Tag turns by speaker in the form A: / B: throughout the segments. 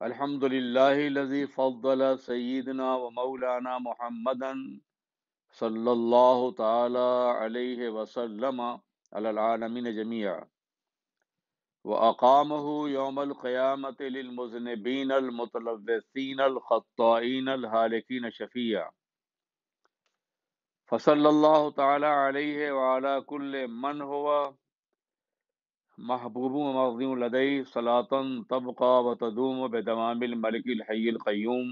A: الحمد لله الذي فضل سيدنا ومولانا محمدا صلى الله تعالى عليه وسلم على العالمين جميعا وأقامه يوم القيامة للمذنبين المتلوثين الخطائين الهالكين شفيعا فصلى الله تعالى عليه وعلى كل من هو محبوب ومرضي لديه صلاة تبقى وتدوم بدوام الملك الحي القيوم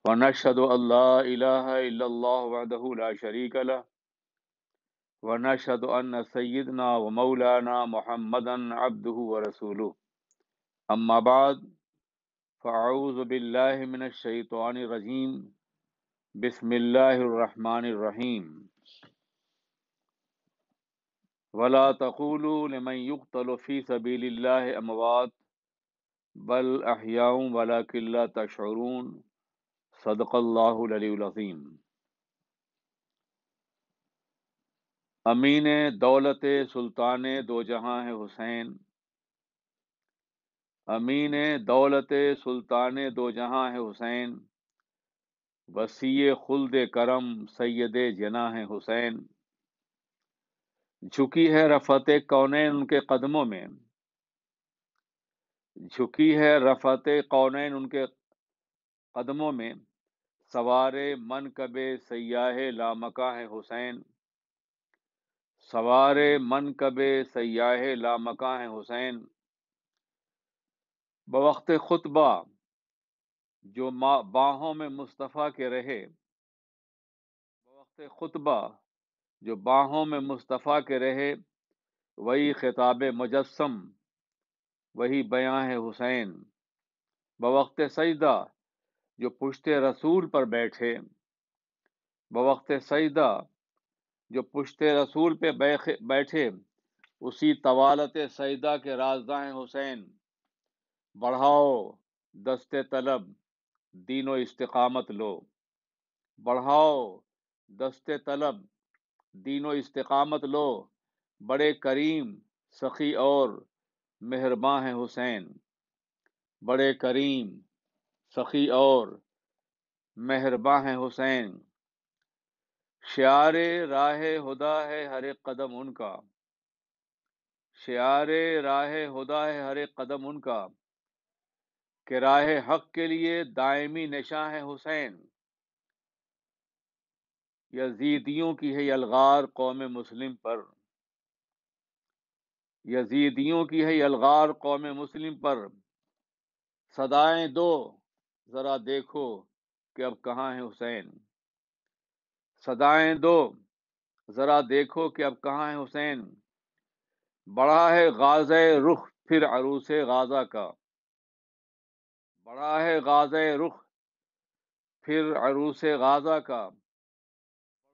A: ونشهد أن لا إله إلا الله وحده لا شريك له ونشهد أن سيدنا ومولانا محمدا عبده ورسوله أما بعد فأعوذ بالله من الشيطان الرجيم بسم الله الرحمن الرحيم ولا تقولوا لمن يقتل في سبيل الله أموات بل أحياء ولكن لا تشعرون صدق الله العلي العظيم۔ امین دولت سلطان دو جہاں ہے حسین، امین دولت سلطان دو جہاں ہے حسین، وسیع خلد کرم سید جناح ہے حسین۔ جھکی ہے رفعت کونین ان کے قدموں میں، جھکی ہے رفعت کونین ان کے قدموں میں، سوار منکب سیاہ لامکاں ہے حسین، سوار منکب سیاہ لامکاں ہے حسین۔ بوقت خطبہ جو باہوں میں مصطفیٰ کے رہے، بوقت خطبہ جو باہوں میں مصطفیٰ کے رہے، وہی خطاب مجسم وہی بیاں ہے حسین۔ بوقت سجدہ جو پشت رسول پر بیٹھے، بوقت سجدہ جو پشت رسول پہ بیٹھے، اسی طوالت سجدہ کے رازداں ہیں حسین۔ بڑھاؤ دست طلب دین و استقامت لو، بڑھاؤ دست طلب دین و استقامت لو، بڑے کریم سخی اور مہرباں ہیں حسین، بڑے کریم سخی اور مہرباں ہیں حسین۔ شعار راہ ہدا ہے ہر ایک قدم ان کا، شعار راہ ہدا ہے ہر ایک قدم ان کا، کہ راہ حق کے لیے دائمی نشاں ہے حسین۔ یزیدیوں کی ہے یلغار قوم مسلم پر، یزیدیوں کی ہے یلغار قوم مسلم پر، صدائیں دو ذرا دیکھو کہ اب کہاں ہے حسین، صدائیں دو ذرا دیکھو کہ اب کہاں ہے حسین۔ بڑا ہے غازہ رخ پھر عروس غازہ کا، بڑا ہے غازہ رخ پھر عروس غازہ کا،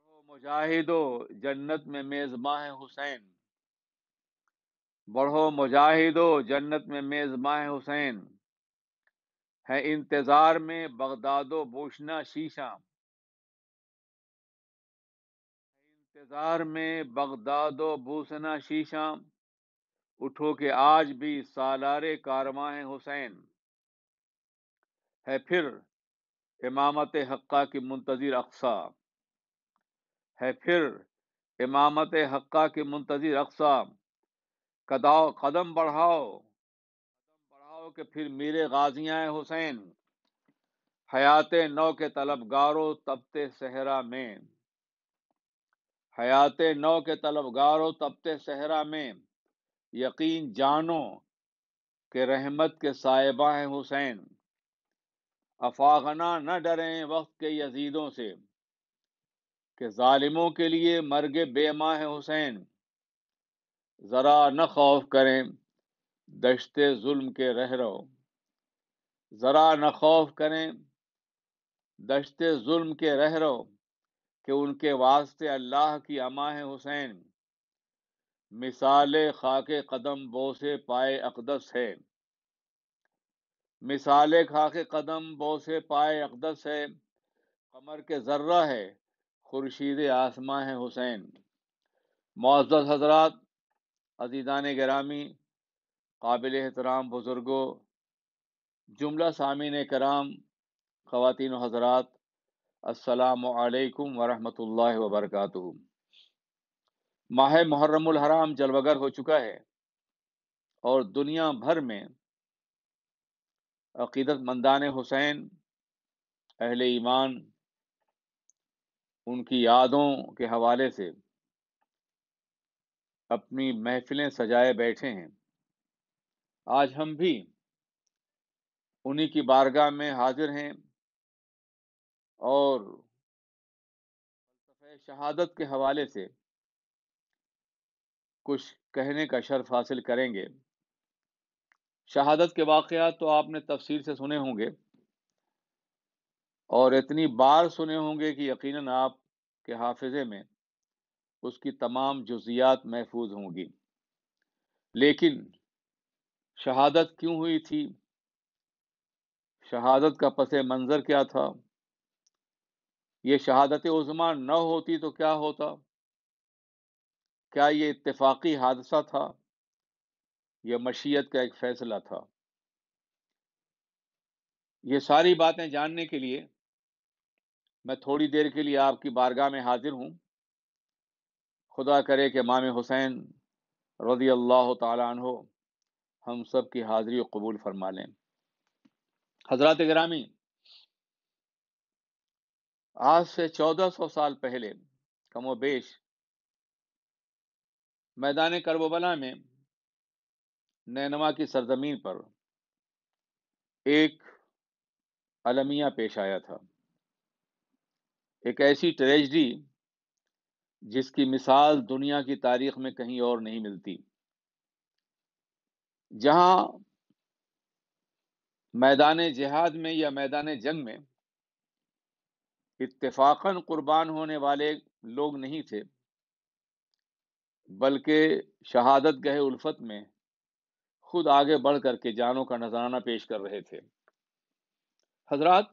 A: بڑھو مجاہدو جنت میں میزباں ہے حسین، بڑھو مجاہدو جنت میں میزباں ہے حسین۔ ہے انتظار میں بغداد و بوشنا شیشہ، ہے انتظار میں بغداد و بوسنا شیشہ، اٹھو کہ آج بھی سالار کارواں ہے حسین۔ ہے پھر امامت حقہ کی منتظر اقصا، ہے پھر امامت حقہ کی منتظر اقصا، قدم بڑھاؤ کہ پھر میرے غازیاں حسین۔ حیات نو کے طلبگاروں تبتے صحرا میں، حیات نو کے طلبگاروں تبتے صحرا میں، یقین جانو کہ رحمت کے صاحبہ ہیں حسین۔ افاغنا نہ ڈریں وقت کے یزیدوں سے، کہ ظالموں کے لیے مرگ بے ماں ہے حسین۔ ذرا نہ خوف کریں دشت ظلم کے رہرو، ذرا نہ خوف کریں دشت ظلم کے رہرو، کہ ان کے واسطے اللہ کی اما ہے حسین۔ مثال خاک قدم بوس پائے اقدس ہے، مثال خاک قدم بوس پائے اقدس ہے، قمر کے ذرہ ہے خورشید آسماں ہے حسین۔ معزز حضرات، عزیزان گرامی، قابل احترام بزرگوں، جملہ سامعین کرام، خواتین و حضرات، السلام علیکم ورحمۃ اللہ وبرکاتہ۔ ماہ محرم الحرام جلوگر ہو چکا ہے اور دنیا بھر میں عقیدت مندان حسین، اہل ایمان، ان کی یادوں کے حوالے سے اپنی محفلیں سجائے بیٹھے ہیں۔ آج ہم بھی انہی کی بارگاہ میں حاضر ہیں اور فلسفہ شہادت کے حوالے سے کچھ کہنے کا شرف حاصل کریں گے۔ شہادت کے واقعات تو آپ نے تفصیل سے سنے ہوں گے اور اتنی بار سنے ہوں گے کہ یقیناً آپ کے حافظے میں اس کی تمام جزیات محفوظ ہوں گی۔ لیکن شہادت کیوں ہوئی تھی؟ شہادت کا پس منظر کیا تھا؟ یہ شہادت عظمیٰ نہ ہوتی تو کیا ہوتا؟ کیا یہ اتفاقی حادثہ تھا یا مشیت کا ایک فیصلہ تھا؟ یہ ساری باتیں جاننے کے لیے میں تھوڑی دیر کے لیے آپ کی بارگاہ میں حاضر ہوں۔ خدا کرے کہ امام حسین رضی اللہ تعالی عنہ ہم سب کی حاضری و قبول فرما لیں۔ حضرات گرامی، آج سے 1400 سال پہلے کم و بیش میدان کربلا میں نینوا کی سرزمین پر ایک المیہ پیش آیا تھا، ایک ایسی ٹریجڈی جس کی مثال دنیا کی تاریخ میں کہیں اور نہیں ملتی، جہاں میدان جہاد میں یا میدان جنگ میں اتفاقاً قربان ہونے والے لوگ نہیں تھے، بلکہ شہادت گاہ الفت میں خود آگے بڑھ کر کے جانوں کا نذرانہ پیش کر رہے تھے۔ حضرات،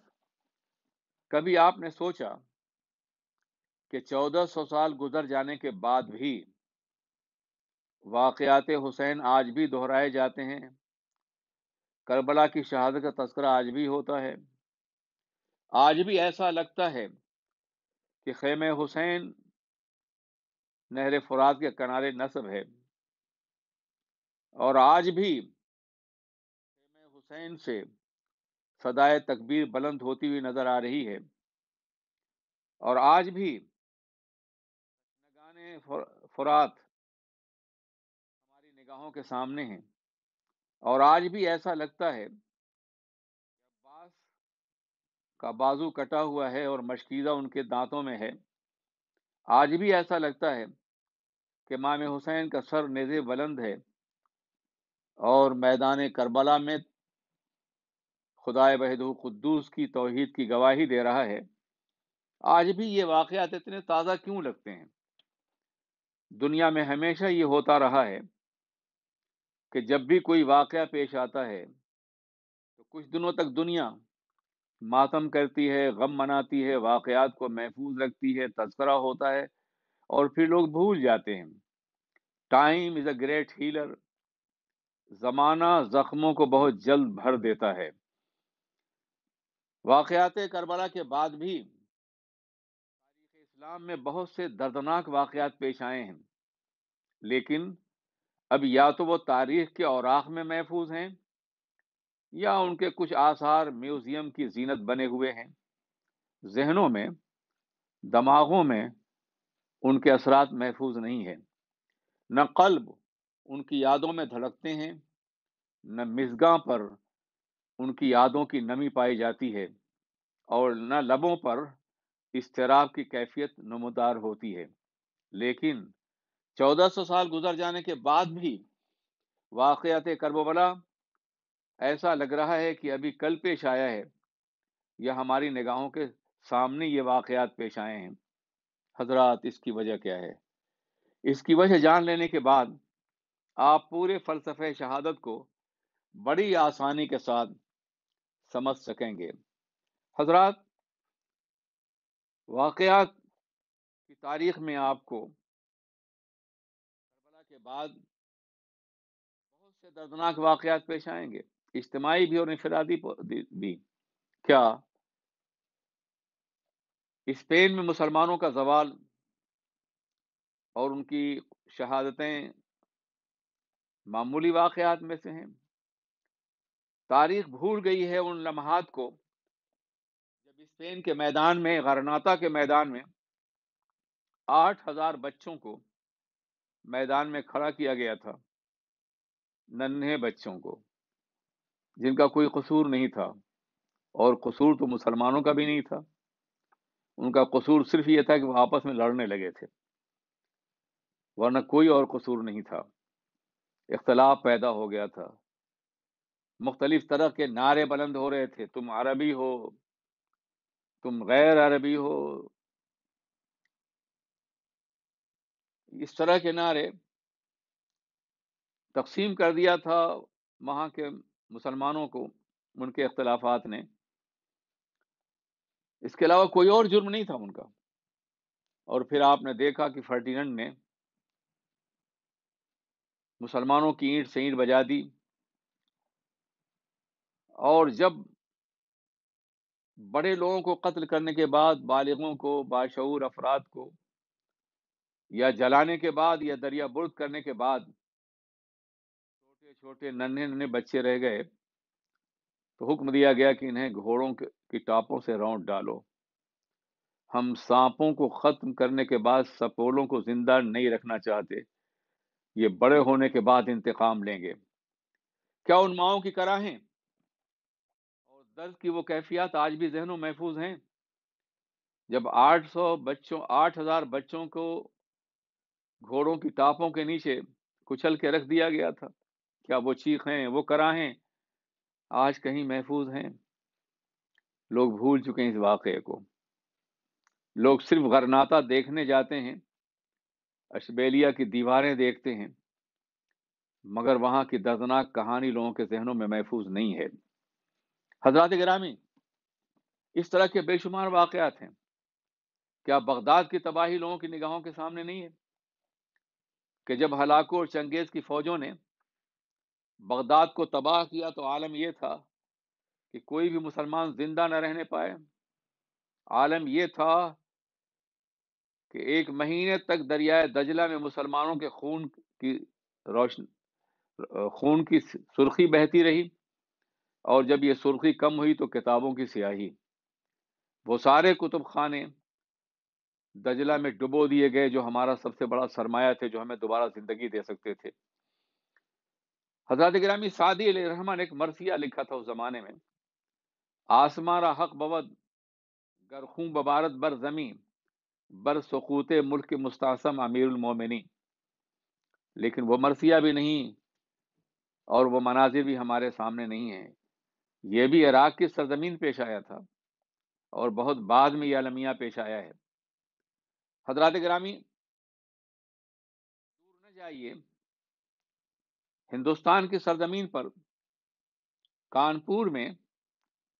A: کبھی آپ نے سوچا کہ 1400 سال گزر جانے کے بعد بھی واقعات حسین آج بھی دہرائے جاتے ہیں؟ کربلا کی شہادت کا تذکرہ آج بھی ہوتا ہے؟ آج بھی ایسا لگتا ہے کہ خیمہ حسین نہر فرات کے کنارے نصب ہے، اور آج بھی خیمہ حسین سے صدائے تکبیر بلند ہوتی ہوئی نظر آ رہی ہے، اور آج بھی نگانے فرات ہماری نگاہوں کے سامنے ہیں، اور آج بھی ایسا لگتا ہے کہ عباس کا بازو کٹا ہوا ہے اور مشکیزہ ان کے دانتوں میں ہے۔ آج بھی ایسا لگتا ہے کہ امام حسین کا سر نیزے بلند ہے اور میدان کربلا میں خدائے وحدہ قدوس کی توحید کی گواہی دے رہا ہے۔ آج بھی یہ واقعات اتنے تازہ کیوں لگتے ہیں؟ دنیا میں ہمیشہ یہ ہوتا رہا ہے کہ جب بھی کوئی واقعہ پیش آتا ہے تو کچھ دنوں تک دنیا ماتم کرتی ہے، غم مناتی ہے، واقعات کو محفوظ رکھتی ہے، تذکرہ ہوتا ہے، اور پھر لوگ بھول جاتے ہیں۔ Time is a great healer. زمانہ زخموں کو بہت جلد بھر دیتا ہے۔ واقعات کربلا کے بعد بھی تاریخ اسلام میں بہت سے دردناک واقعات پیش آئے ہیں، لیکن اب یا تو وہ تاریخ کے اوراق میں محفوظ ہیں یا ان کے کچھ آثار میوزیم کی زینت بنے ہوئے ہیں۔ ذہنوں میں، دماغوں میں ان کے اثرات محفوظ نہیں ہیں۔ نہ قلب ان کی یادوں میں دھڑکتے ہیں، نہ مژگاں پر ان کی یادوں کی نمی پائی جاتی ہے، اور نہ لبوں پر اضطراب کی کیفیت نمودار ہوتی ہے۔ لیکن 1400 سال گزر جانے کے بعد بھی واقعات کربلا ایسا لگ رہا ہے کہ ابھی کل پیش آیا ہے، یا ہماری نگاہوں کے سامنے یہ واقعات پیش آئے ہیں۔ حضرات، اس کی وجہ کیا ہے؟ اس کی وجہ جان لینے کے بعد آپ پورے فلسفہ شہادت کو بڑی آسانی کے ساتھ سمجھ سکیں گے۔ حضرات، واقعات کی تاریخ میں آپ کو کربلا کے بعد بہت سے دردناک واقعات پیش آئیں گے۔ اجتماعی بھی اور انفرادی بھی. کیا اسپین میں مسلمانوں کا زوال اور ان کی شہادتیں معمولی واقعات میں سے ہیں؟ تاریخ بھول گئی ہے ان لمحات کو جب اسپین کے میدان میں، غرناطہ کے میدان میں 8,000 بچوں کو میدان میں کھڑا کیا گیا تھا، ننھے بچوں کو جن کا کوئی قصور نہیں تھا، اور قصور تو مسلمانوں کا بھی نہیں تھا. ان کا قصور صرف یہ تھا کہ وہ آپس میں لڑنے لگے تھے، ورنہ کوئی اور قصور نہیں تھا. اختلاف پیدا ہو گیا تھا، مختلف طرح کے نعرے بلند ہو رہے تھے، تم عربی ہو، تم غیر عربی ہو، اس طرح کے نعرے. تقسیم کر دیا تھا وہاں کے مسلمانوں کو ان کے اختلافات نے. اس کے علاوہ کوئی اور جرم نہیں تھا ان کا. اور پھر آپ نے دیکھا کہ فرڈیننڈ نے مسلمانوں کی اینٹ سے اینٹ بجا دی، اور جب بڑے لوگوں کو قتل کرنے کے بعد، بالغوں کو، باشعور افراد کو، یا جلانے کے بعد، یا دریا برد کرنے کے بعد چھوٹے چھوٹے ننھے ننھے بچے رہ گئے، تو حکم دیا گیا کہ انہیں گھوڑوں کی ٹاپوں سے رونٹ ڈالو. ہم سانپوں کو ختم کرنے کے بعد سپولوں کو زندہ نہیں رکھنا چاہتے، یہ بڑے ہونے کے بعد انتقام لیں گے. کیا ان ماؤں کی کراہیں اور درد کی وہ کیفیات آج بھی ذہنوں محفوظ ہیں جب 8,000 بچوں کو گھوڑوں کی ٹاپوں کے نیچے کچل کے رکھ دیا گیا تھا؟ کیا وہ چیخیں، وہ کراہیں آج کہیں محفوظ ہیں؟ لوگ بھول چکے ہیں اس واقعے کو. لوگ صرف غرناطہ دیکھنے جاتے ہیں، اشبیلیا کی دیواریں دیکھتے ہیں، مگر وہاں کی دردناک کہانی لوگوں کے ذہنوں میں محفوظ نہیں ہے. حضرات گرامی، اس طرح کے بے شمار واقعات ہیں. کیا بغداد کی تباہی لوگوں کی نگاہوں کے سامنے نہیں ہے کہ جب ہلاکو اور چنگیز کی فوجوں نے بغداد کو تباہ کیا تو عالم یہ تھا کہ کوئی بھی مسلمان زندہ نہ رہنے پائے. عالم یہ تھا کہ 1 مہینے تک دریائے دجلہ میں مسلمانوں کے خون کی سرخی بہتی رہی، اور جب یہ سرخی کم ہوئی تو کتابوں کی سیاہی. وہ سارے کتب خانے دجلہ میں ڈبو دیے گئے جو ہمارا سب سے بڑا سرمایہ تھے، جو ہمیں دوبارہ زندگی دے سکتے تھے. حضرات گرامی، سعدی علیہ الرحمٰ نے ایک مرثیہ لکھا تھا اس زمانے میں: آسماں را حق بود گر خون ببارت بر زمین، بر سقوط ملک مستعصم امیر المومنین. لیکن وہ مرثیہ بھی نہیں اور وہ مناظر بھی ہمارے سامنے نہیں ہیں. یہ بھی عراق کی سرزمین پیش آیا تھا، اور بہت بعد میں یہ المیہ پیش آیا ہے. حضرات گرامی، دور نہ جائیے، ہندوستان کی سرزمین پر کانپور میں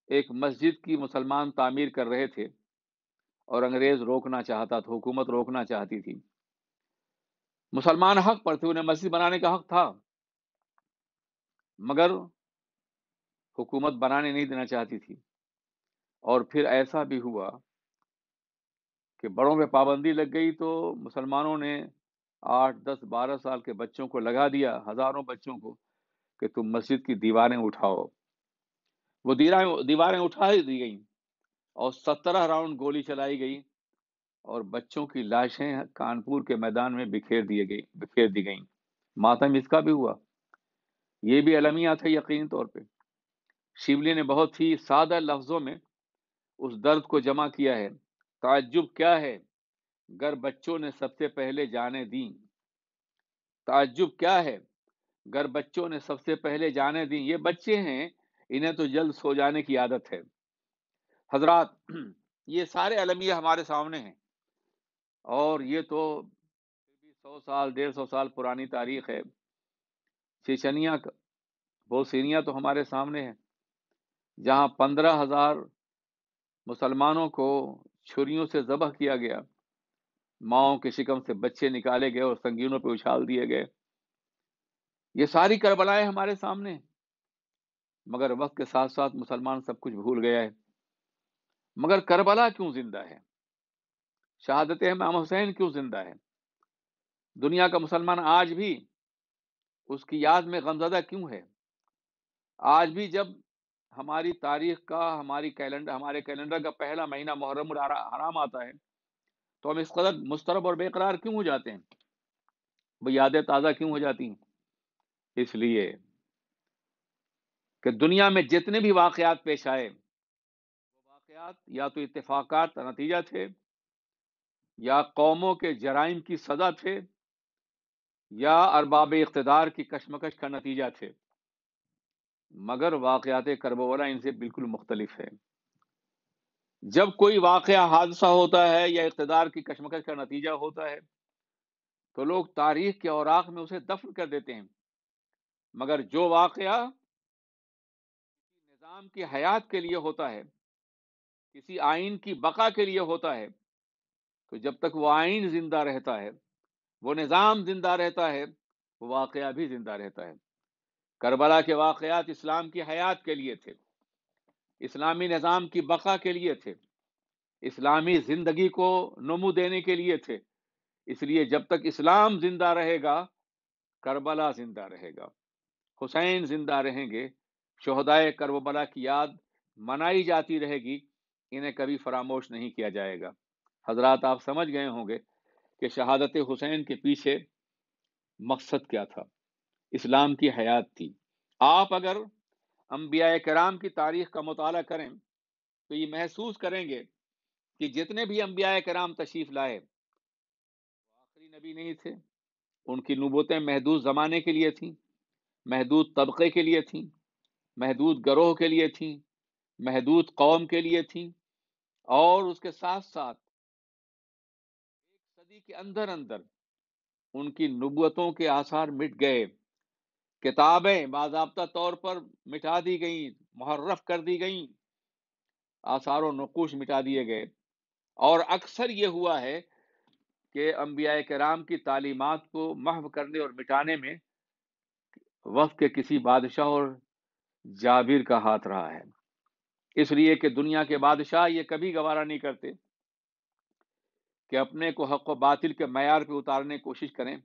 A: ایک مسجد کی مسلمان تعمیر کر رہے تھے، اور انگریز روکنا چاہتا تھا، حکومت روکنا چاہتی تھی. مسلمان حق پر تھے، انہیں مسجد بنانے کا حق تھا، مگر حکومت بنانے نہیں دینا چاہتی تھی. اور پھر ایسا بھی ہوا کہ بڑوں پہ پابندی لگ گئی تو مسلمانوں نے 8 10 12 سال کے بچوں کو لگا دیا، ہزاروں بچوں کو، کہ تم مسجد کی دیواریں اٹھاؤ. وہ دیواریں اٹھا دی گئیں، اور 17 راؤنڈ گولی چلائی گئی، اور بچوں کی لاشیں کانپور کے میدان میں بکھیر دی گئیں. ماتم اس کا بھی ہوا. یہ بھی المیہ تھا یقینی طور پہ. شیبلی نے بہت ہی سادہ لفظوں میں اس درد کو جمع کیا ہے: تعجب کیا ہے گر بچوں نے سب سے پہلے جانیں دیں. تعجب کیا ہے گر بچوں نے سب سے پہلے جانیں دیں. یہ بچے ہیں، انہیں تو جلد سو جانے کی عادت ہے. حضرات، یہ سارے المیہ ہمارے سامنے ہیں، اور یہ تو 100 سال 150 سال پرانی تاریخ ہے. چیچنیا بوسنیا تو ہمارے سامنے ہے، جہاں 15,000 مسلمانوں کو چھریوں سے ذبح کیا گیا، ماؤں کے شکم سے بچے نکالے گئے اور سنگینوں پہ اچھال دیے گئے. یہ ساری کربلائیں ہمارے سامنے ہیں. مگر وقت کے ساتھ ساتھ مسلمان سب کچھ بھول گیا ہے۔ مگر کربلا کیوں زندہ ہے؟ شہادت امام حسین کیوں زندہ ہے؟ دنیا کا مسلمان آج بھی اس کی یاد میں غمزدہ کیوں ہے؟ آج بھی جب ہماری تاریخ کا ہمارے کیلنڈر کا پہلا مہینہ محرم الحرام آتا ہے تو ہم اس قدر مضطرب اور بے قرار کیوں ہو جاتے ہیں؟ وہ یادیں تازہ کیوں ہو جاتی ہیں؟ اس لیے کہ دنیا میں جتنے بھی واقعات پیش آئے وہ واقعات یا تو اتفاقات کا نتیجہ تھے، یا قوموں کے جرائم کی سزا تھے، یا ارباب اقتدار کی کشمکش کا نتیجہ تھے۔ مگر واقعات کربلا ان سے بالکل مختلف ہے۔ جب کوئی واقعہ حادثہ ہوتا ہے یا اقتدار کی کشمکش کا نتیجہ ہوتا ہے تو لوگ تاریخ کے اوراق میں اسے دفن کر دیتے ہیں، مگر جو واقعہ کسی نظام کی حیات کے لیے ہوتا ہے، کسی آئین کی بقا کے لیے ہوتا ہے، تو جب تک وہ آئین زندہ رہتا ہے، وہ نظام زندہ رہتا ہے، وہ واقعہ بھی زندہ رہتا ہے۔ کربلا کے واقعات اسلام کی حیات کے لیے تھے، اسلامی نظام کی بقا کے لیے تھے، اسلامی زندگی کو نمو دینے کے لیے تھے۔ اس لیے جب تک اسلام زندہ رہے گا کربلا زندہ رہے گا، حسین زندہ رہیں گے، شہدائے کربلا کی یاد منائی جاتی رہے گی، انہیں کبھی فراموش نہیں کیا جائے گا۔ حضرات آپ سمجھ گئے ہوں گے کہ شہادت حسین کے پیچھے مقصد کیا تھا۔ اسلام کی حیات تھی۔ آپ اگر انبیاء کرام کی تاریخ کا مطالعہ کریں تو یہ محسوس کریں گے کہ جتنے بھی انبیاء کرام تشریف لائے وہ آخری نبی نہیں تھے۔ ان کی نبوتیں محدود زمانے کے لیے تھیں، محدود طبقے کے لیے تھیں، محدود گروہ کے لیے تھیں، محدود قوم کے لیے تھیں، اور اس کے ساتھ ساتھ ایک صدی کے اندر اندر ان کی نبوتوں کے آثار مٹ گئے، کتابیں باضابطہ طور پر مٹا دی گئیں، محرف کر دی گئیں، آثار و نقوش مٹا دیے گئے، اور اکثر یہ ہوا ہے کہ انبیاء کرام کی تعلیمات کو محو کرنے اور مٹانے میں وقت کے کسی بادشاہ اور جابر کا ہاتھ رہا ہے۔ اس لیے کہ دنیا کے بادشاہ یہ کبھی گوارا نہیں کرتے کہ اپنے کو حق و باطل کے معیار پہ اتارنے کی کوشش کریں۔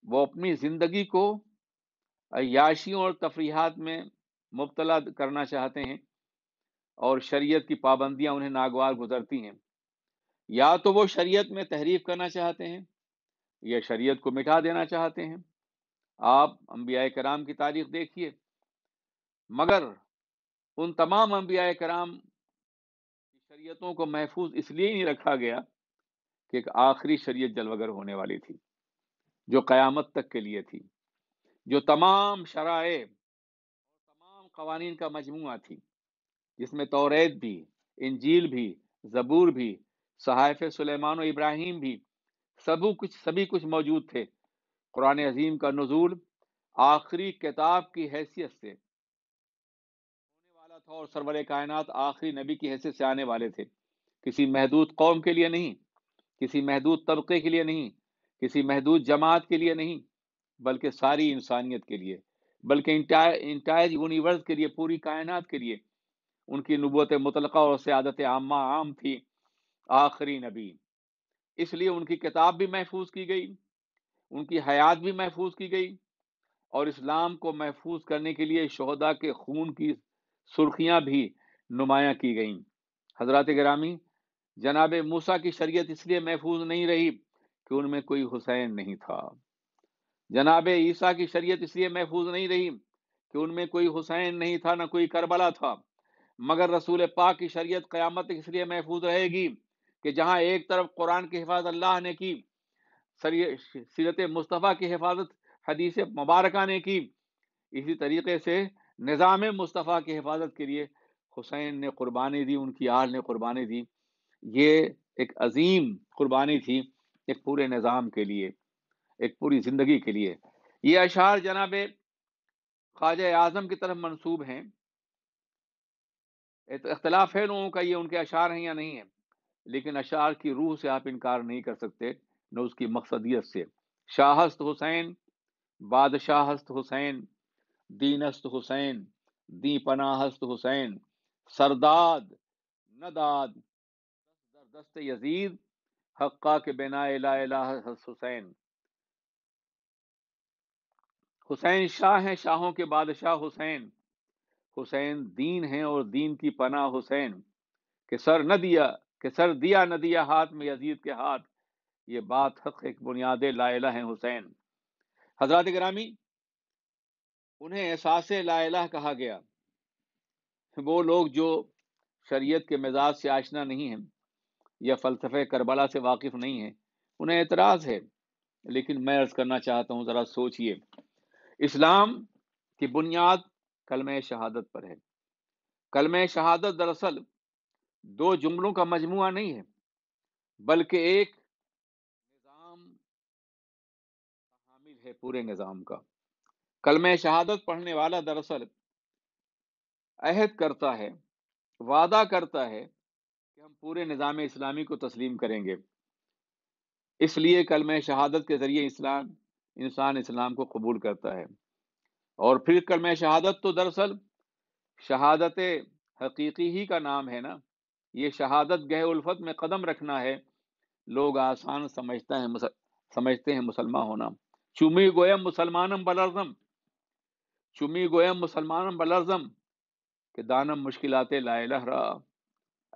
A: وہ اپنی زندگی کو عیاشیوں اور تفریحات میں مبتلا کرنا چاہتے ہیں، اور شریعت کی پابندیاں انہیں ناگوار گزرتی ہیں۔ یا تو وہ شریعت میں تحریف کرنا چاہتے ہیں یا شریعت کو مٹا دینا چاہتے ہیں۔ آپ انبیاء کرام کی تاریخ دیکھیے، مگر ان تمام انبیاء کرام کی شریعتوں کو محفوظ اس لیے نہیں رکھا گیا کہ ایک آخری شریعت جلوگر ہونے والی تھی جو قیامت تک کے لیے تھی، جو تمام شرائع اور تمام قوانین کا مجموعہ تھی، جس میں توریت بھی، انجیل بھی، زبور بھی، صحائف سلیمان و ابراہیم بھی، سبھی کچھ موجود تھے۔ قرآن عظیم کا نزول آخری کتاب کی حیثیت سے ہونے والا تھا، اور سرور کائنات آخری نبی کی حیثیت سے آنے والے تھے، کسی محدود قوم کے لیے نہیں، کسی محدود طبقے کے لیے نہیں، کسی محدود جماعت کے لیے نہیں، بلکہ ساری انسانیت کے لیے، بلکہ انٹائر یونیورس کے لیے، پوری کائنات کے لیے ان کی نبوت مطلقہ اور سعادت عامہ عام تھی، آخری نبی۔ اس لیے ان کی کتاب بھی محفوظ کی گئی، ان کی حیات بھی محفوظ کی گئی، اور اسلام کو محفوظ کرنے کے لیے شہداء کے خون کی سرخیاں بھی نمایاں کی گئیں۔ حضرات گرامی، جناب موسیٰ کی شریعت اس لیے محفوظ نہیں رہی کہ ان میں کوئی حسین نہیں تھا۔ جناب عیسیٰ کی شریعت اس لیے محفوظ نہیں رہی کہ ان میں کوئی حسین نہیں تھا، نہ کوئی کربلا تھا، مگر رسول پاک کی شریعت قیامت تک اس لیے محفوظ رہے گی کہ جہاں ایک طرف قرآن کی حفاظت اللہ نے کی، سیرت مصطفیٰ کی حفاظت حدیث مبارکہ نے کی، اسی طریقے سے نظام مصطفیٰ کی حفاظت کے لیے حسین نے قربانی دی، ان کی آل نے قربانی دی۔ یہ ایک عظیم قربانی تھی ایک پورے نظام کے لیے، ایک پوری زندگی کے لیے۔ یہ اشعار جناب خواجہ اعظم کی طرف منسوب ہیں، اختلاف ہے لوگوں کا یہ ان کے اشعار ہیں یا نہیں ہیں، لیکن اشعار کی روح سے آپ انکار نہیں کر سکتے، نہ اس کی مقصدیت سے۔ شاہست حسین، بادشاہست حسین، دینست حسین، دی پناہ ہست حسین، سرداد نداد در دست یزید، حقا کے بنا لا الہ ہست حسین۔ حسین شاہ ہیں شاہوں کے بادشاہ حسین، حسین دین ہیں اور دین کی پناہ حسین، کہ سر دیا نہ دیا ہاتھ میں یزید کے ہاتھ، یہ بات حق ایک بنیاد لا الہ ہیں حسین۔ حضرات گرامی، انہیں احساس لا الہ کہا گیا۔ وہ لوگ جو شریعت کے مزاج سے آشنا نہیں ہیں یا فلسفہ کربلا سے واقف نہیں ہیں، انہیں اعتراض ہے، لیکن میں عرض کرنا چاہتا ہوں ذرا سوچئے۔ اسلام کی بنیاد کلمہ شہادت پر ہے۔ کلمہ شہادت دراصل دو جملوں کا مجموعہ نہیں ہے، بلکہ ایک نظام حامل ہے، پورے نظام کا۔ کلمہ شہادت پڑھنے والا دراصل عہد کرتا ہے، وعدہ کرتا ہے کہ ہم پورے نظام اسلامی کو تسلیم کریں گے۔ اس لیے کلمہ شہادت کے ذریعے انسان اسلام کو قبول کرتا ہے۔ اور پھر کلمہ شہادت تو دراصل شہادت حقیقی ہی کا نام ہے نا۔ یہ شہادت گہ الفت میں قدم رکھنا ہے۔ لوگ آسان سمجھتے ہیں مسلمان ہونا۔ چمی گویم مسلمانم بلرزم، چمی گویم مسلمانم بلرزم، کہ دانم مشکلات لا الہ را۔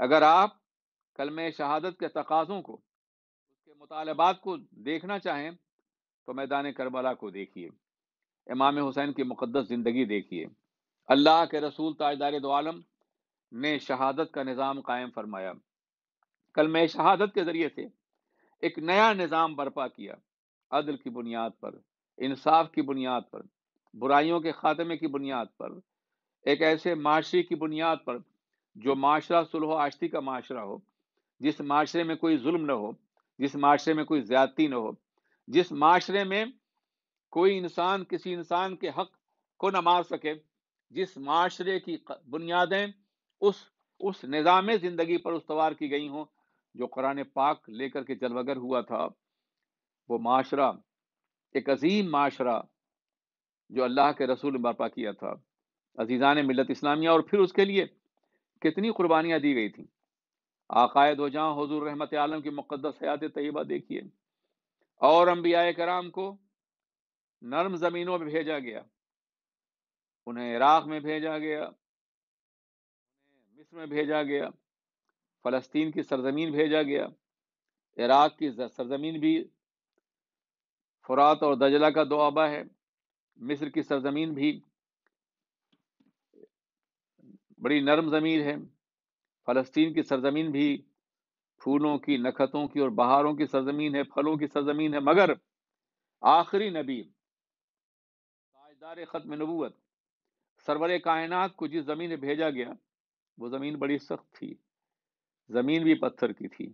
A: اگر آپ کلمہ شہادت کے تقاضوں کو، اس کے مطالبات کو دیکھنا چاہیں تو میدان کربلا کو دیکھیے، امام حسین کی مقدس زندگی دیکھیے۔ اللہ کے رسول تاجدار دو عالم نے شہادت کا نظام قائم فرمایا، کلمہ شہادت کے ذریعے سے ایک نیا نظام برپا کیا، عدل کی بنیاد پر، انصاف کی بنیاد پر، برائیوں کے خاتمے کی بنیاد پر، ایک ایسے معاشرے کی بنیاد پر جو معاشرہ صلح و آشتی کا معاشرہ ہو، جس معاشرے میں کوئی ظلم نہ ہو، جس معاشرے میں کوئی زیادتی نہ ہو، جس معاشرے میں کوئی انسان کسی انسان کے حق کو نہ مار سکے، جس معاشرے کی بنیادیں اس نظام زندگی پر استوار کی گئی ہوں جو قرآن پاک لے کر کے جلوگر ہوا تھا۔ وہ معاشرہ ایک عظیم معاشرہ جو اللہ کے رسول نے برپا کیا تھا، عزیزان ملت اسلامیہ، اور پھر اس کے لیے کتنی قربانیاں دی گئی تھیں۔ آقائے دو جہاں حضور رحمت عالم کی مقدس حیات طیبہ دیکھیے، اور انبیاء کرام کو نرم زمینوں میں بھیجا گیا، انہیں عراق میں بھیجا گیا، انہیں مصر میں بھیجا گیا، فلسطین کی سرزمین بھیجا گیا، عراق کی سرزمین بھی فرات اور دجلہ کا دوآبہ ہے، مصر کی سرزمین بھی بڑی نرم زمین ہے، فلسطین کی سرزمین بھی پھولوں کی، نکھتوں کی اور بہاروں کی سرزمین ہے، پھلوں کی سرزمین ہے۔ مگر آخری نبی، تاجدار ختم نبوت، سرور کائنات کو جس زمین میں بھیجا گیا وہ زمین بڑی سخت تھی، زمین بھی پتھر کی تھی،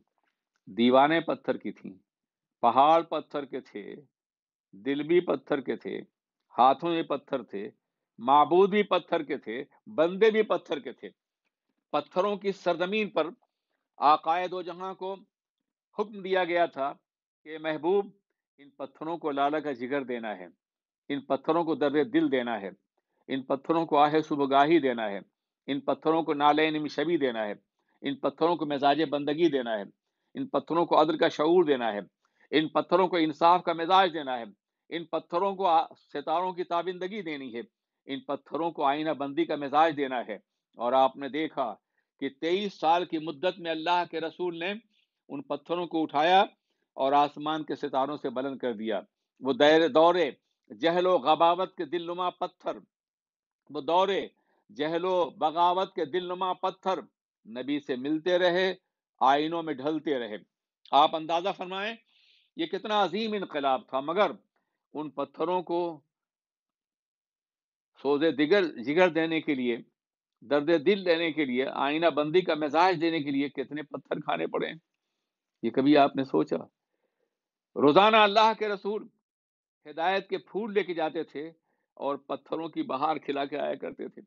A: دیوانیں پتھر کی تھیں، پہاڑ پتھر کے تھے، دل بھی پتھر کے تھے، ہاتھوں میں پتھر تھے، معبود بھی پتھر کے تھے، بندے بھی پتھر کے تھے۔ پتھروں کی سرزمین پر آقائے دو جہاں کو حکم دیا گیا تھا کہ محبوب، ان پتھروں کو لالہ کا جگر دینا ہے، ان پتھروں کو درد دل دینا ہے، ان پتھروں کو آہ صبحگاہی دینا ہے، ان پتھروں کو نالہ نیم شبی دینا ہے، ان پتھروں کو مزاج بندگی دینا ہے، ان پتھروں کو عدل کا شعور دینا ہے، ان پتھروں کو انصاف کا مزاج دینا ہے، ان پتھروں کو ستاروں کی تابندگی دینی ہے، ان پتھروں کو آئینہ بندی کا مزاج دینا ہے۔ اور آپ نے دیکھا کہ 23 سال کی مدت میں اللہ کے رسول نے ان پتھروں کو اٹھایا اور آسمان کے ستاروں سے بلند کر دیا۔ وہ دور جہل و غباوت کے دل نما پتھر، وہ دور جہل و بغاوت کے دل نما پتھر نبی سے ملتے رہے، آئینوں میں ڈھلتے رہے۔ آپ اندازہ فرمائیں یہ کتنا عظیم انقلاب تھا، مگر ان پتھروں کو سوزے جگر دینے کے لیے، درد دل دینے کے لیے، آئینہ بندی کا مزاج دینے کے لیے کتنے پتھر کھانے پڑے؟ یہ کبھی آپ نے سوچا؟ روزانہ اللہ کے رسول ہدایت کے پھول لے کے جاتے تھے اور پتھروں کی بہار کھلا کے آیا کرتے تھے۔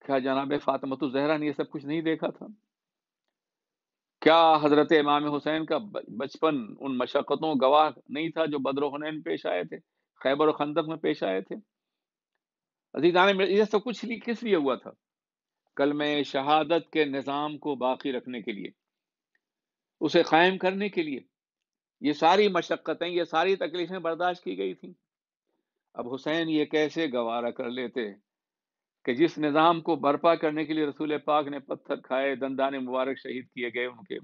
A: کیا جناب فاطمۃ الزہرا نے یہ سب کچھ نہیں دیکھا تھا؟ کیا حضرت امام حسین کا بچپن ان مشقتوں گواہ نہیں تھا جو بدر و حنین پیش آئے تھے، خیبر و خندق میں پیش آئے تھے؟ عزیزان میں یہ سب کچھ کس لیے ہوا تھا؟ کلمہ شہادت کے نظام کو باقی رکھنے کے لیے، اسے قائم کرنے کے لیے یہ ساری مشقتیں، یہ ساری تکلیفیں برداشت کی گئی تھیں۔ اب حسین یہ کیسے گوارا کر لیتے کہ جس نظام کو برپا کرنے کے لیے رسول پاک نے پتھر کھائے، دندان مبارک شہید کیے گئے ان کے،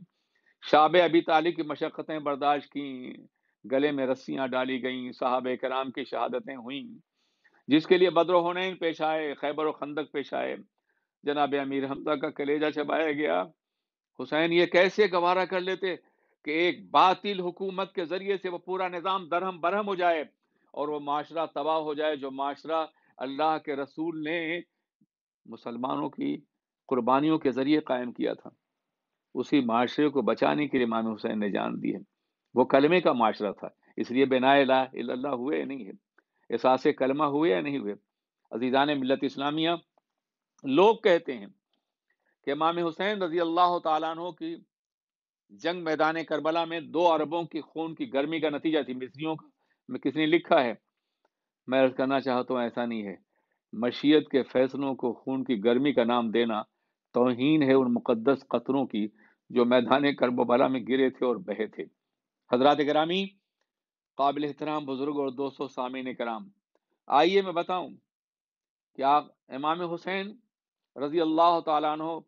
A: شعب ابی طالب کی مشقتیں برداشت کیں، گلے میں رسیاں ڈالی گئیں، صحابہ کرام کی شہادتیں ہوئیں، جس کے لیے بدر و حنین پیش آئے، خیبر و خندق پیش آئے، جناب امیر حمزہ کا کلیجہ چبایا گیا، حسین یہ کیسے گوارا کر لیتے کہ ایک باطل حکومت کے ذریعے سے وہ پورا نظام درہم برہم ہو جائے اور وہ معاشرہ تباہ ہو جائے، جو معاشرہ اللہ کے رسول نے مسلمانوں کی قربانیوں کے ذریعے قائم کیا تھا۔ اسی معاشرے کو بچانے کے لیے امام حسین نے جان دی ہے۔ وہ کلمے کا معاشرہ تھا، اس لیے بنا الہ الا اللہ ہوئے یا نہیں ہے، احساس کلمہ ہوئے یا نہیں ہوئے۔ عزیزان ملت اسلامیہ، لوگ کہتے ہیں کہ امام حسین رضی اللہ تعالیٰ عنہ کی جنگ میدان کربلا میں 2 اربوں کی خون کی گرمی کا نتیجہ تھی۔ مصریوں میں کس نے لکھا ہے، میں عرض کرنا چاہتا ہوں ایسا نہیں ہے۔ مشیت کے فیصلوں کو خون کی گرمی کا نام دینا توہین ہے ان مقدس قطروں کی جو میدان کربلا میں گرے تھے اور بہے تھے۔ حضرات گرامی، قابل احترام بزرگ اور دوستو سامعین کرام، آئیے میں بتاؤں کہ آپ امام حسین رضی اللہ تعالیٰ عنہ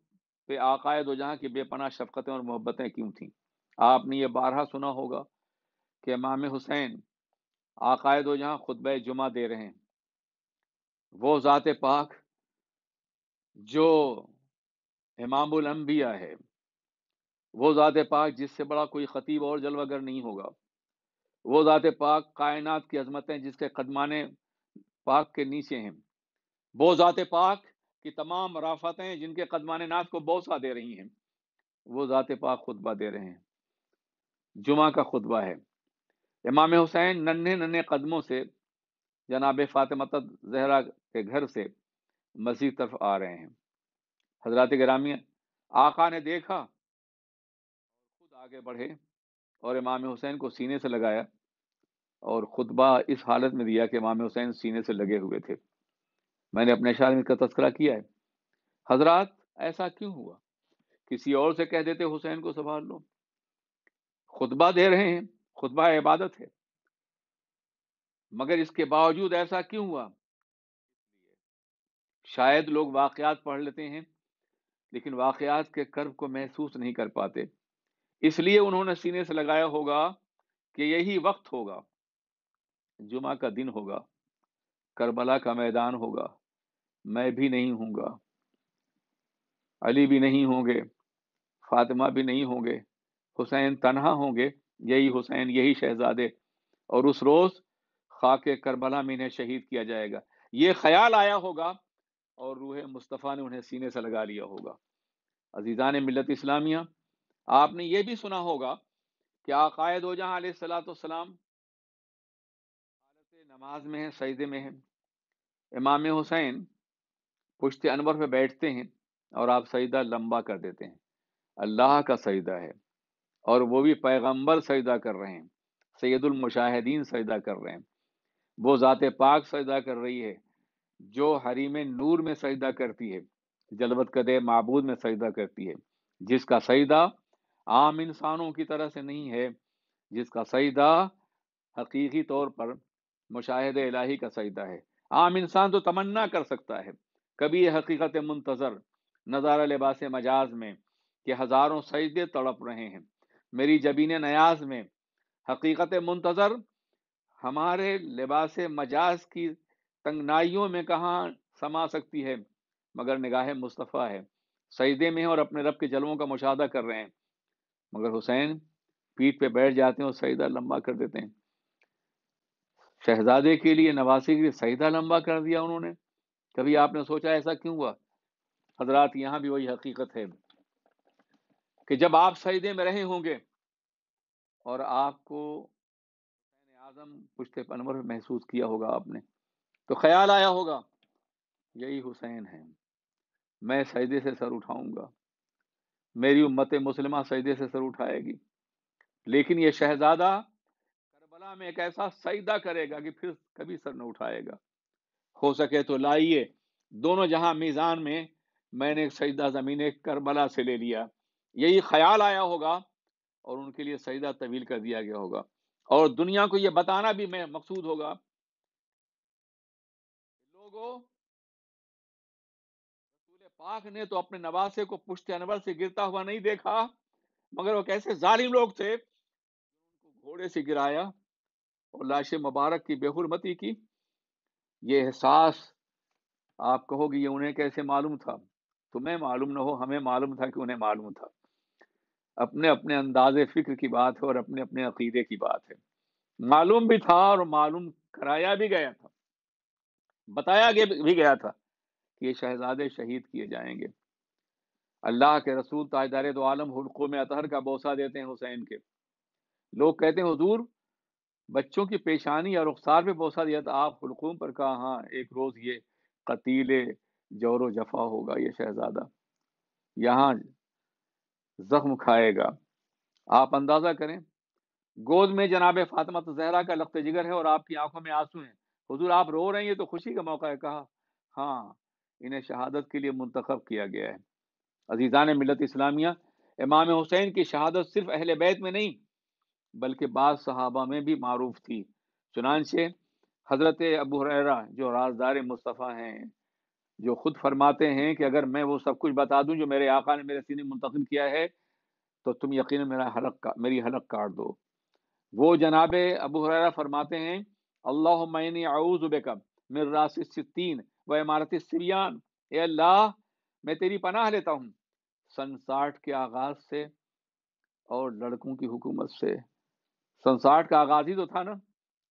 A: پہ آقائے دو جہاں کی بے پناہ شفقتیں اور محبتیں کیوں تھیں۔ آپ نے یہ بارہا سنا ہوگا کہ امام حسین آقائے دو جہاں خطبہ جمعہ دے رہے ہیں، وہ ذات پاک جو امام الانبیاء ہے، وہ ذات پاک جس سے بڑا کوئی خطیب اور جلوہ گر نہیں ہوگا، وہ ذات پاک کائنات کی عظمتیں جس کے قدمان پاک کے نیچے ہیں، وہ ذات پاک کی تمام رافتیں جن کے قدمان ناز کو بوسہ دے رہی ہیں، وہ ذات پاک خطبہ دے رہے ہیں، جمعہ کا خطبہ ہے۔ امام حسین ننھے ننھے قدموں سے جناب فاطمہ زہرا کے گھر سے مسجد طرف آ رہے ہیں۔ حضرات گرامی، آقا نے دیکھا، خود آگے بڑھے اور امام حسین کو سینے سے لگایا اور خطبہ اس حالت میں دیا کہ امام حسین سینے سے لگے ہوئے تھے۔ میں نے اپنے اشعار میں اس کا تذکرہ کیا ہے۔ حضرات، ایسا کیوں ہوا؟ کسی اور سے کہہ دیتے حسین کو سنبھال لو، خطبہ دے رہے ہیں، خطبہ عبادت ہے، مگر اس کے باوجود ایسا کیوں ہوا؟ شاید لوگ واقعات پڑھ لیتے ہیں لیکن واقعات کے کرب کو محسوس نہیں کر پاتے، اس لیے انہوں نے سینے سے لگایا ہوگا کہ یہی وقت ہوگا، جمعہ کا دن ہوگا، کربلا کا میدان ہوگا، میں بھی نہیں ہوں گا، علی بھی نہیں ہوں گے، فاطمہ بھی نہیں ہوں گے، حسین تنہا ہوں گے، یہی حسین، یہی شہزادے، اور اس روز خاک کربلا میں انہیں شہید کیا جائے گا۔ یہ خیال آیا ہوگا اور روح مصطفیٰ نے انہیں سینے سے لگا لیا ہوگا۔ عزیزان ملت اسلامیہ، آپ نے یہ بھی سنا ہوگا کہ آقائے دو جہاں علیہ الصلوۃ والسلام حالت نماز میں ہیں، سجدے میں ہیں، امام حسین پشت انور پہ بیٹھتے ہیں اور آپ سجدہ لمبا کر دیتے ہیں۔ اللہ کا سجدہ ہے اور وہ بھی پیغمبر سجدہ کر رہے ہیں، سید المشاہدین سجدہ کر رہے ہیں، وہ ذات پاک سجدہ کر رہی ہے جو حریم نور میں سجدہ کرتی ہے، جلوت قدر معبود میں سجدہ کرتی ہے، جس کا سجدہ عام انسانوں کی طرح سے نہیں ہے، جس کا سجدہ حقیقی طور پر مشاہد الہی کا سجدہ ہے۔ عام انسان تو تمنا کر سکتا ہے، کبھی یہ حقیقت منتظر نظارہ لباس مجاز میں کہ ہزاروں سجدے تڑپ رہے ہیں میری جبین نیاز میں، حقیقت منتظر ہمارے لباس مجاز کی تنگنائیوں میں کہاں سما سکتی ہے، مگر نگاہ مصطفیٰ ہے، سجدے میں اور اپنے رب کے جلووں کا مشاہدہ کر رہے ہیں، مگر حسین پیٹھ پہ بیٹھ جاتے ہیں اور سجدہ لمبا کر دیتے ہیں۔ شہزادے کے لیے، نواسے کے لیے سجدہ لمبا کر دیا انہوں نے۔ کبھی آپ نے سوچا ایسا کیوں ہوا؟ حضرات، یہاں بھی وہی حقیقت ہے کہ جب آپ سجدے میں رہے ہوں گے اور آپ کو حسین اعظم پشت انور میں محسوس کیا ہوگا آپ نے، تو خیال آیا ہوگا یہی حسین ہے، میں سجدے سے سر اٹھاؤں گا، میری امت مسلمہ سجدے سے سر اٹھائے گی، لیکن یہ شہزادہ کربلا میں ایک ایسا سجدہ کرے گا کہ پھر کبھی سر نہ اٹھائے گا۔ ہو سکے تو لائیے دونوں جہاں میزان میں، میں نے ایک سجدہ زمین کربلا سے لے لیا. یہی خیال آیا ہوگا اور ان کے لیے سجدہ طویل کر دیا گیا ہوگا، اور دنیا کو یہ بتانا بھی میں مقصود ہوگا، لوگوں رسول پاک نے تو اپنے نواسے کو پشت انور سے گرتا ہوا نہیں دیکھا، مگر وہ کیسے ظالم لوگ تھے، ان کو گھوڑے سے گرایا اور لاش مبارک کی بے حرمتی کی. یہ احساس آپ کہو گی یہ انہیں کیسے معلوم تھا؟ تمہیں معلوم نہ ہو، ہمیں معلوم تھا کہ انہیں معلوم تھا. اپنے اپنے انداز فکر کی بات ہے اور اپنے اپنے عقیدے کی بات ہے. معلوم بھی تھا اور معلوم کرایا بھی گیا تھا، بتایا بھی گیا تھا کہ یہ شہزادے شہید کیے جائیں گے. اللہ کے رسول تاجدار دو عالم حلقوں میں اطہر کا بوسہ دیتے ہیں حسین کے. لوگ کہتے ہیں حضور بچوں کی پیشانی اور رخسار پہ بوسہ دیا تھا، آپ حلقوم پر کہا. ہاں، ایک روز یہ قتیل جور و جفا ہوگا، یہ شہزادہ یہاں زخم کھائے گا. آپ اندازہ کریں، گود میں جناب فاطمہ زہرا کا لخت جگر ہے اور آپ کی آنکھوں میں آنسو ہیں. حضور آپ رو رہے ہیں، یہ تو خوشی کا موقع ہے. کہا ہاں، انہیں شہادت کے لیے منتخب کیا گیا ہے. عزیزان ملت اسلامیہ، امام حسین کی شہادت صرف اہل بیت میں نہیں بلکہ بعض صحابہ میں بھی معروف تھی. چنانچہ حضرت ابو ہریرہ جو رازدار مصطفیٰ ہیں، جو خود فرماتے ہیں کہ اگر میں وہ سب کچھ بتا دوں جو میرے آقا نے میرے سینے منتقل کیا ہے تو تم یقیناً میری حلق کاٹ دو. وہ جناب ابو ہریرہ فرماتے ہیں اللہم انی اعوذ بک من راس الستین و امارت السبیان، اے اللہ میں تیری پناہ لیتا ہوں 60 کے آغاز سے اور لڑکوں کی حکومت سے. 60 کا آغاز ہی تو تھا نا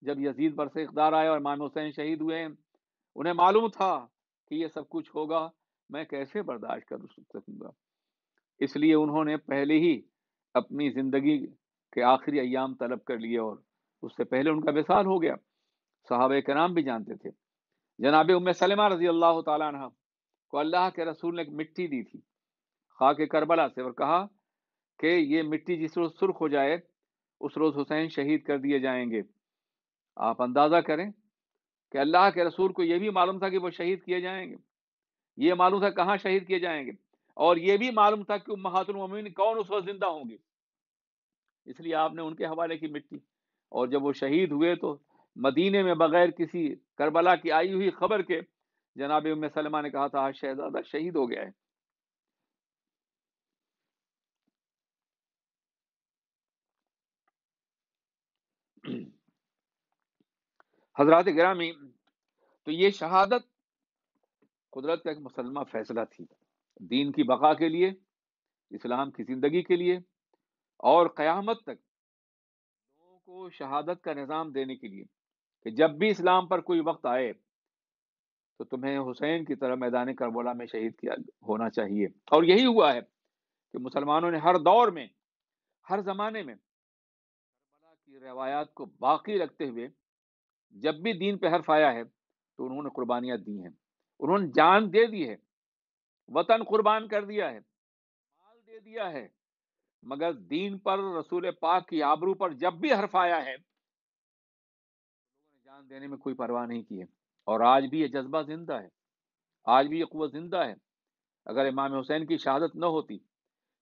A: جب یزید پر سے اقتدار آیا اور امام حسین شہید ہوئے. انہیں معلوم تھا کہ یہ سب کچھ ہوگا، میں کیسے برداشت کر سکوں گا. اس لیے انہوں نے پہلے ہی اپنی زندگی کے آخری ایام طلب کر لیے اور اس سے پہلے ان کا وصال ہو گیا. صحابہ کرام بھی جانتے تھے. جناب ام سلمہ رضی اللہ تعالیٰ عنہ کو اللہ کے رسول نے ایک مٹی دی تھی خاک کربلا سے اور کہا کہ یہ مٹی جس روز سرخ ہو جائے اس روز حسین شہید کر دیے جائیں گے. آپ اندازہ کریں کہ اللہ کے رسول کو یہ بھی معلوم تھا کہ وہ شہید کیے جائیں گے، یہ معلوم تھا کہاں شہید کیے جائیں گے، اور یہ بھی معلوم تھا کہ امہات المومنین کون اس وقت زندہ ہوں گے. اس لیے آپ نے ان کے حوالے کی مٹی، اور جب وہ شہید ہوئے تو مدینے میں بغیر کسی کربلا کی آئی ہوئی خبر کے جناب ام سلمہ نے کہا تھا آج شہزادہ شہید ہو گیا ہے. حضرات گرامی، تو یہ شہادت قدرت کا ایک مسلمہ فیصلہ تھی، دین کی بقا کے لیے، اسلام کی زندگی کے لیے، اور قیامت تک لوگوں کو شہادت کا نظام دینے کے لیے کہ جب بھی اسلام پر کوئی وقت آئے تو تمہیں حسین کی طرح میدان کربلا میں شہید کیا ہونا چاہیے. اور یہی ہوا ہے کہ مسلمانوں نے ہر دور میں، ہر زمانے میں کربلا کی روایات کو باقی رکھتے ہوئے جب بھی دین پہ حرف آیا ہے تو انہوں نے قربانیاں دی ہیں، انہوں نے جان دے دی ہے، وطن قربان کر دیا ہے، مال دے دیا ہے، مگر دین پر، رسول پاک کی آبرو پر جب بھی حرف آیا ہے لوگوں نے جان دینے میں کوئی پرواہ نہیں کی ہے. اور آج بھی یہ جذبہ زندہ ہے، آج بھی یہ قوت زندہ ہے. اگر امام حسین کی شہادت نہ ہوتی،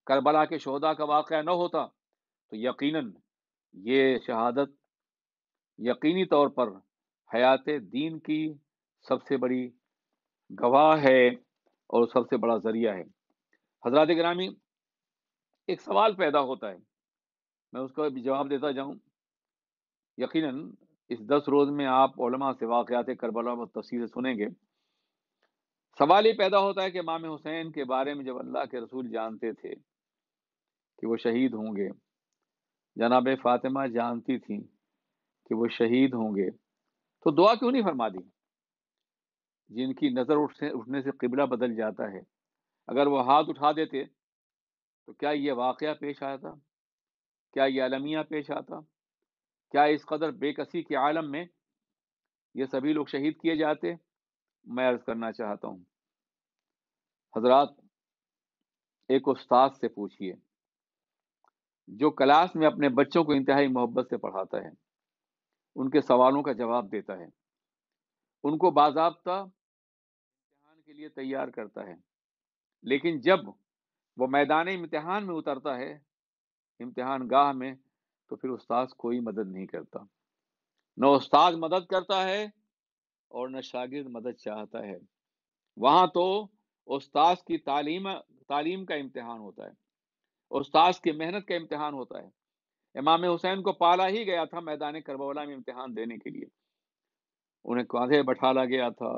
A: کربلا کے شہداء کا واقعہ نہ ہوتا تو یقیناً یہ شہادت یقینی طور پر حیات دین کی سب سے بڑی گواہ ہے اور سب سے بڑا ذریعہ ہے. حضرات گرامی، ایک سوال پیدا ہوتا ہے، میں اس کا بھی جواب دیتا جاؤں. یقیناً اس 10 روز میں آپ علماء سے واقعات کربلا و تفصیل سے سنیں گے. سوال یہ پیدا ہوتا ہے کہ امام حسین کے بارے میں جب اللہ کے رسول جانتے تھے کہ وہ شہید ہوں گے، جناب فاطمہ جانتی تھیں کہ وہ شہید ہوں گے، تو دعا کیوں نہیں فرما دی؟ جن کی نظر اٹھنے سے قبلہ بدل جاتا ہے، اگر وہ ہاتھ اٹھا دیتے تو کیا یہ واقعہ پیش آتا؟ کیا یہ المیہ پیش آتا؟ کیا اس قدر بے کسی کے عالم میں یہ سبھی لوگ شہید کیے جاتے؟ میں عرض کرنا چاہتا ہوں حضرات، ایک استاد سے پوچھئے جو کلاس میں اپنے بچوں کو انتہائی محبت سے پڑھاتا ہے، ان کے سوالوں کا جواب دیتا ہے، ان کو باضابطہ امتحان کے لیے تیار کرتا ہے، لیکن جب وہ میدان امتحان میں اترتا ہے، امتحان گاہ میں، تو پھر استاذ کوئی مدد نہیں کرتا، نہ استاد مدد کرتا ہے اور نہ شاگرد مدد چاہتا ہے۔ وہاں تو استاذ کی تعلیم کا امتحان ہوتا ہے، استاذ کی محنت کا امتحان ہوتا ہے۔ امام حسین کو پالا ہی گیا تھا میدان کربلا میں امتحان دینے کے لیے، انہیں کاندھے بٹھالا گیا تھا،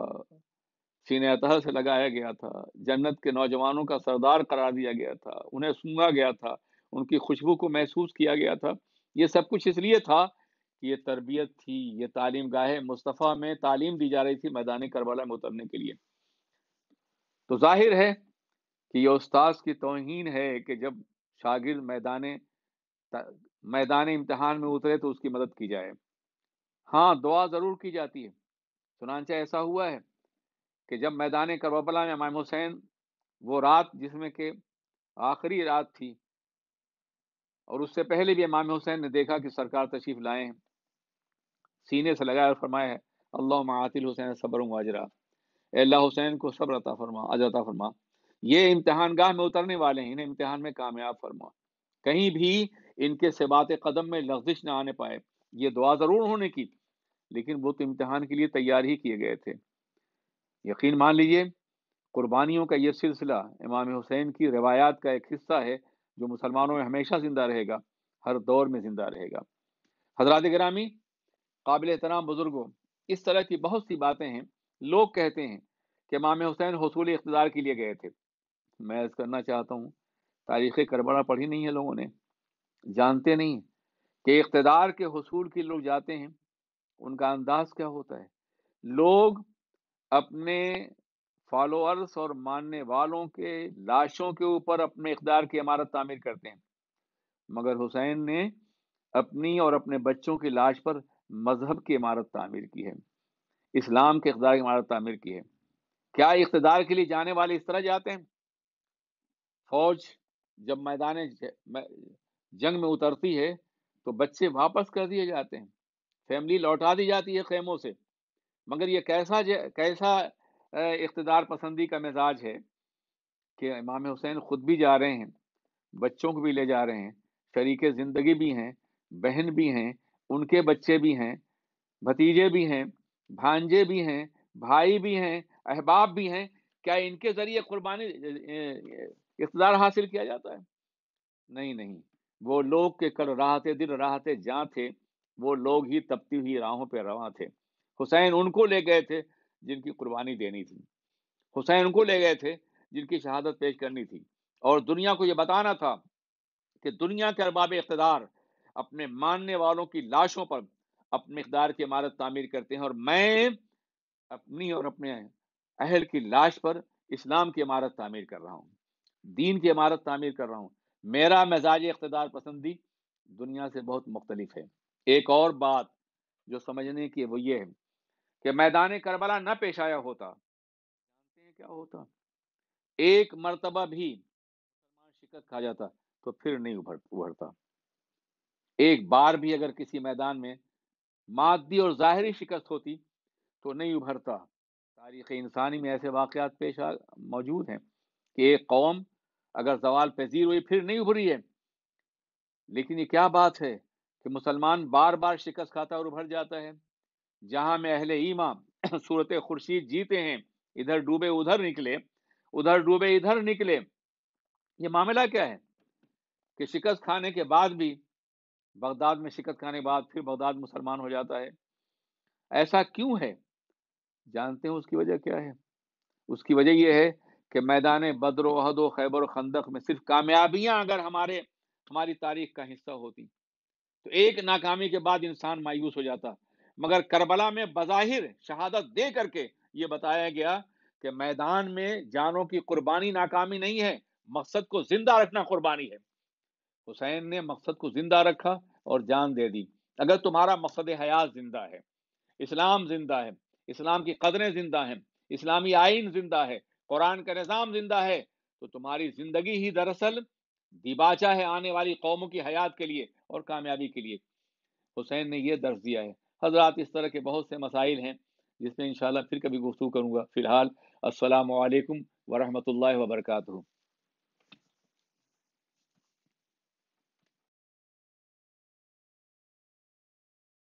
A: سینے اطہر سے لگایا گیا تھا، جنت کے نوجوانوں کا سردار قرار دیا گیا تھا، انہیں سونگا گیا تھا، ان کی خوشبو کو محسوس کیا گیا تھا۔ یہ سب کچھ اس لیے تھا کہ یہ تربیت تھی، یہ تعلیم گاہ مصطفیٰ میں تعلیم دی جا رہی تھی میدان کربلا میں اترنے کے لیے۔ تو ظاہر ہے کہ یہ استاذ کی توہین ہے کہ جب شاگرد میدان امتحان میں اترے تو اس کی مدد کی جائے۔ ہاں، دعا ضرور کی جاتی ہے، چنانچہ ایسا ہوا ہے کہ جب میدان کربلا میں امام حسین، وہ رات جس میں کہ آخری رات تھی، اور اس سے پہلے بھی امام حسین نے دیکھا کہ سرکار تشریف لائے ہیں، سینے سے لگایا اور فرمایا ہے اللہم آتی الحسین صبر و اجرا، اے اللہ حسین کو صبر عطا فرما، اجر عطا فرما، یہ امتحان گاہ میں اترنے والے ہیں، انہیں امتحان میں کامیاب فرما، کہیں بھی ان کے ثبات قدم میں لغزش نہ آنے پائے۔ یہ دعا ضرور ہونے کی، لیکن وہ تو امتحان کے لیے تیار ہی کیے گئے تھے۔ یقین مان لیجئے، قربانیوں کا یہ سلسلہ امام حسین کی روایات کا ایک حصہ ہے جو مسلمانوں میں ہمیشہ زندہ رہے گا، ہر دور میں زندہ رہے گا۔ حضرات گرامی، قابل احترام بزرگوں، اس طرح کی بہت سی باتیں ہیں۔ لوگ کہتے ہیں کہ امام حسین حصول اقتدار کے لیے گئے تھے۔ میں عرض کرنا چاہتا ہوں، تاریخ کربلا پڑھی نہیں ہے لوگوں نے، جانتے نہیں کہ اقتدار کے حصول کے لوگ جاتے ہیں، ان کا انداز کیا ہوتا ہے۔ لوگ اپنے فالوورز اور ماننے والوں کے لاشوں کے اوپر اپنے اقتدار کی عمارت تعمیر کرتے ہیں، مگر حسین نے اپنی اور اپنے بچوں کی لاش پر مذہب کی عمارت تعمیر کی ہے، اسلام کے اقتدار کی عمارت تعمیر کی ہے۔ کیا اقتدار کے لیے جانے والے اس طرح جاتے ہیں؟ فوج جب میدان جنگ میں اترتی ہے تو بچے واپس کر دیے جاتے ہیں، فیملی لوٹا دی جاتی ہے خیموں سے، مگر یہ کیسا اقتدار پسندی کا مزاج ہے کہ امام حسین خود بھی جا رہے ہیں، بچوں کو بھی لے جا رہے ہیں، شریک زندگی بھی ہیں، بہن بھی ہیں، ان کے بچے بھی ہیں، بھتیجے بھی ہیں، بھانجے بھی ہیں، بھائی بھی ہیں، احباب بھی ہیں۔ کیا ان کے ذریعے قربانی اقتدار حاصل کیا جاتا ہے؟ نہیں نہیں، وہ لوگ کے کل راحتے دل راحتے جاں تھے، وہ لوگ ہی تپتی ہوئی راہوں پہ رواں تھے۔ حسین ان کو لے گئے تھے جن کی قربانی دینی تھی، حسین ان کو لے گئے تھے جن کی شہادت پیش کرنی تھی، اور دنیا کو یہ بتانا تھا کہ دنیا کے ارباب اقتدار اپنے ماننے والوں کی لاشوں پر اپنے اقتدار کی عمارت تعمیر کرتے ہیں، اور میں اپنی اور اپنے اہل کی لاش پر اسلام کی عمارت تعمیر کر رہا ہوں، دین کی عمارت تعمیر کر رہا ہوں۔ میرا مزاج اقتدار پسندی دنیا سے بہت مختلف ہے۔ ایک اور بات جو سمجھنے کی وہ یہ ہے کہ میدان کربلا نہ پیش آیا ہوتا، جانتے ہیں کیا ہوتا؟ ایک مرتبہ بھی مسلمان شکست کھا جاتا تو پھر نہیں ابھرتا۔ ایک بار بھی اگر کسی میدان میں مادی اور ظاہری شکست ہوتی تو نہیں ابھرتا۔ تاریخ انسانی میں ایسے واقعات موجود ہیں کہ ایک قوم اگر زوال پذیر ہوئی پھر نہیں ابھری ہے، لیکن یہ کیا بات ہے کہ مسلمان بار بار شکست کھاتا اور ابھر جاتا ہے۔ جہاں میں اہل ایمان صورت خورشید جیتے ہیں، ادھر ڈوبے ادھر نکلے، ادھر ڈوبے ادھر نکلے۔ یہ معاملہ کیا ہے کہ شکست کھانے کے بعد بھی، بغداد میں شکست کھانے کے بعد پھر بغداد مسلمان ہو جاتا ہے؟ ایسا کیوں ہے؟ جانتے ہیں اس کی وجہ کیا ہے؟ اس کی وجہ یہ ہے کہ میدان بدر و احد و خیبر و خندق میں صرف کامیابیاں اگر ہماری تاریخ کا حصہ ہوتی تو ایک ناکامی کے بعد انسان مایوس ہو جاتا، مگر کربلا میں بظاہر شہادت دے کر کے یہ بتایا گیا کہ میدان میں جانوں کی قربانی ناکامی نہیں ہے، مقصد کو زندہ رکھنا قربانی ہے۔ حسین نے مقصد کو زندہ رکھا اور جان دے دی۔ اگر تمہارا مقصد حیات زندہ ہے، اسلام زندہ ہے، اسلام کی قدریں زندہ ہیں، اسلامی آئین زندہ ہے، قرآن کا نظام زندہ ہے، تو تمہاری زندگی ہی دراصل دیباچہ ہے آنے والی قوموں کی حیات کے لیے اور کامیابی کے لیے۔ حسین نے یہ درس دیا ہے۔ حضرات، اس طرح کے بہت سے مسائل ہیں جس میں انشاءاللہ پھر کبھی گفتگو کروں گا. فی الحال السلام علیکم ورحمۃ اللہ وبرکاتہ.